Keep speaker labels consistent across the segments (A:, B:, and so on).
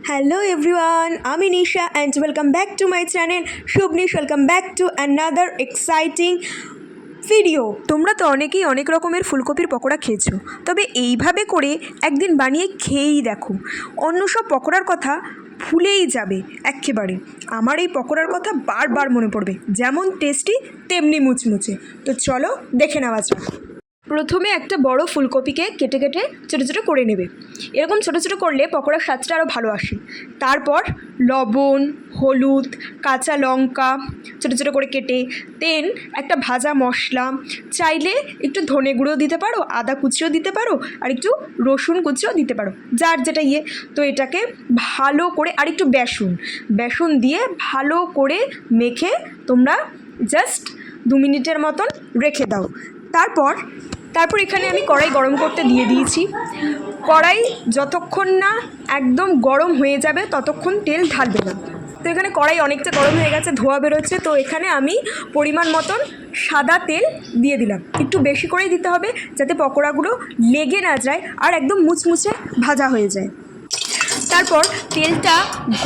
A: Hello everyone, I'm Nisha and welcome back to my channel. Shubnish, welcome back to another exciting video. তোমরা তো অনেকেই অনেক রকমের ফুলকপির পকোড়া খেয়েছো, তবে এইভাবে করে একদিন বানিয়ে খেয়েই দেখো, অন্য সব পকোড়ার কথা ভুলেই যাবে একেবারে। আমার এই পকোড়ার কথা বারবার মনে পড়বে, যেমন টেস্টি তেমনি মুচমুচে। তো চলো দেখে নেওয়া যাক। প্রথমে একটা বড় ফুলকপিকে কেটে কেটে ছোটো ছোটো করে নেবে। এরকম ছোটো ছোটো করলে পকোড়ার স্বাদটা আরও ভালো আসে। তারপর লবণ, হলুদ, কাঁচা লঙ্কা ছোটো ছোটো করে কেটে, দেন একটা ভাজা মশলা, চাইলে একটু ধনে গুঁড়ো দিতে পারো, আদা কুচিও দিতে পারো, আর একটু রসুন কুচিও দিতে পারো, যার যেটা তো এটাকে ভালো করে, আর একটু বেসন দিয়ে ভালো করে মেখে তোমরা জাস্ট 2 মিনিটের মতন রেখে দাও। তারপর এখানে আমি কড়াই গরম করতে দিয়ে দিয়েছি। কড়াই যতক্ষণ না একদম গরম হয়ে যাবে ততক্ষণ তেল ঢালবে না। তো এখানে কড়াই অনেকটা গরম হয়ে গেছে, ধোঁয়া বেরোচ্ছে। তো এখানে আমি পরিমাণ মতন সাদা তেল দিয়ে দিলাম। একটু বেশি করেই দিতে হবে, যাতে পকোড়াগুলো লেগে না যায় আর একদম মুচমুচে ভাজা হয়ে যায়। তারপর তেলটা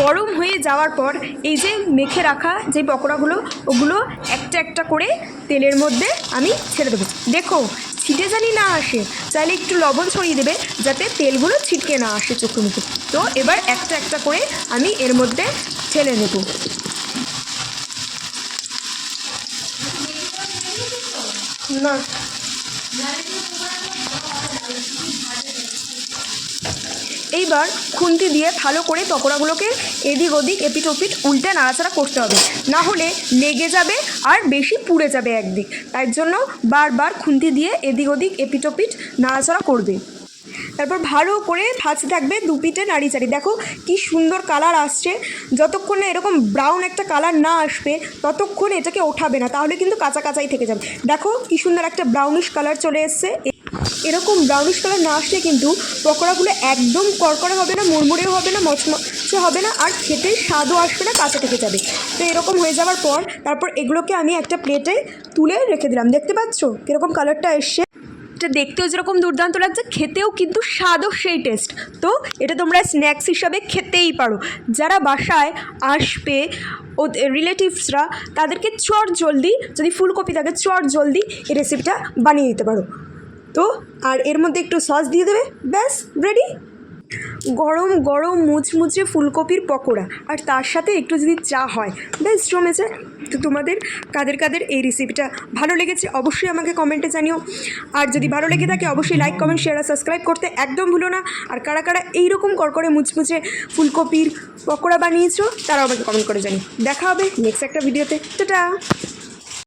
A: গরম হয়ে যাওয়ার পর এই যে মেখে রাখা যে পকোড়াগুলো, ওগুলো একটা একটা করে তেলের মধ্যে আমি ছেড়ে দেবো। দেখো ছিটে জানি না আসে, চাইলে একটু লবণ ছড়িয়ে দেবে যাতে তেলগুলো ছিটকে না আসে চোখে মুখে। তো এবার একটা একটা করে আমি এর মধ্যে ছেড়ে নেব। না এইবার খুন্তি দিয়ে ভালো করে পকোড়াগুলোকে এদিক ওদিক এপিট ওপিট উল্টে নাড়াচাড়া করতে হবে, না হলে লেগে যাবে আর বেশি পুড়ে যাবে একদিক। তাই জন্য বারবার খুন্তি দিয়ে এদিক ওদিক এপিট ওপিট নাড়াচাড়া করবে। তারপর ভালো করে ভাজতে থাকবে, দুপিঠে নাড়িচাড়ি। দেখো কি সুন্দর কালার আসছে। যতক্ষণ না এরকম ব্রাউন একটা কালার না আসবে ততক্ষণ এটাকে ওঠাবে না, তাহলে কিন্তু কাঁচা কাঁচাই থেকে যাবে। দেখো কি সুন্দর একটা ব্রাউনিশ কালার চলে এসছে। এরকম ব্রাউনিশ কালার না আসলে কিন্তু পকোড়াগুলো একদম কড়কড়ে হবে না, মুড়মুড়েও হবে না, মচমচে হবে না, আর খেতে স্বাদও আসবে না, কাঁচা থেকে যাবে। তো এরকম হয়ে যাওয়ার পর তারপর এগুলোকে আমি একটা প্লেটে তুলে রেখে দিলাম। দেখতে পাচ্ছ কীরকম কালারটা এসছে। এটা দেখতেও যেরকম দুর্দান্ত লাগছে, খেতেও কিন্তু স্বাদও সেই টেস্ট। তো এটা তোমরা স্ন্যাক্স হিসাবে খেতেই পারো। যারা বাসায় আসবে ও রিলেটিভসরা, তাদেরকে চট জলদি, যদি ফুলকপি থাকে চট জলদি এই রেসিপিটা বানিয়ে দিতে পারো। তো আর এর মধ্যে একটু সস দিয়ে দেবে, ব্যাস রেডি। গরম গরম মুচমুচে ফুলকপির পকোড়া, আর তার সাথে একটু যদি চা হয়, বেশ জমেছে। তো তোমাদের কাদের কাদের এই রেসিপিটা ভালো লেগেছে অবশ্যই আমাকে কমেন্টে জানিও। আর যদি ভালো লেগে থাকে অবশ্যই লাইক, কমেন্ট, শেয়ার আর সাবস্ক্রাইব করতে একদম ভুলো না। আর কারা কারা এইরকম করকরে মুচমুচে ফুলকপির পকোড়া বানিয়েছো তারাও আমাকে কমেন্ট করে জানিও। দেখা হবে নেক্সট একটা ভিডিওতে। টাটা।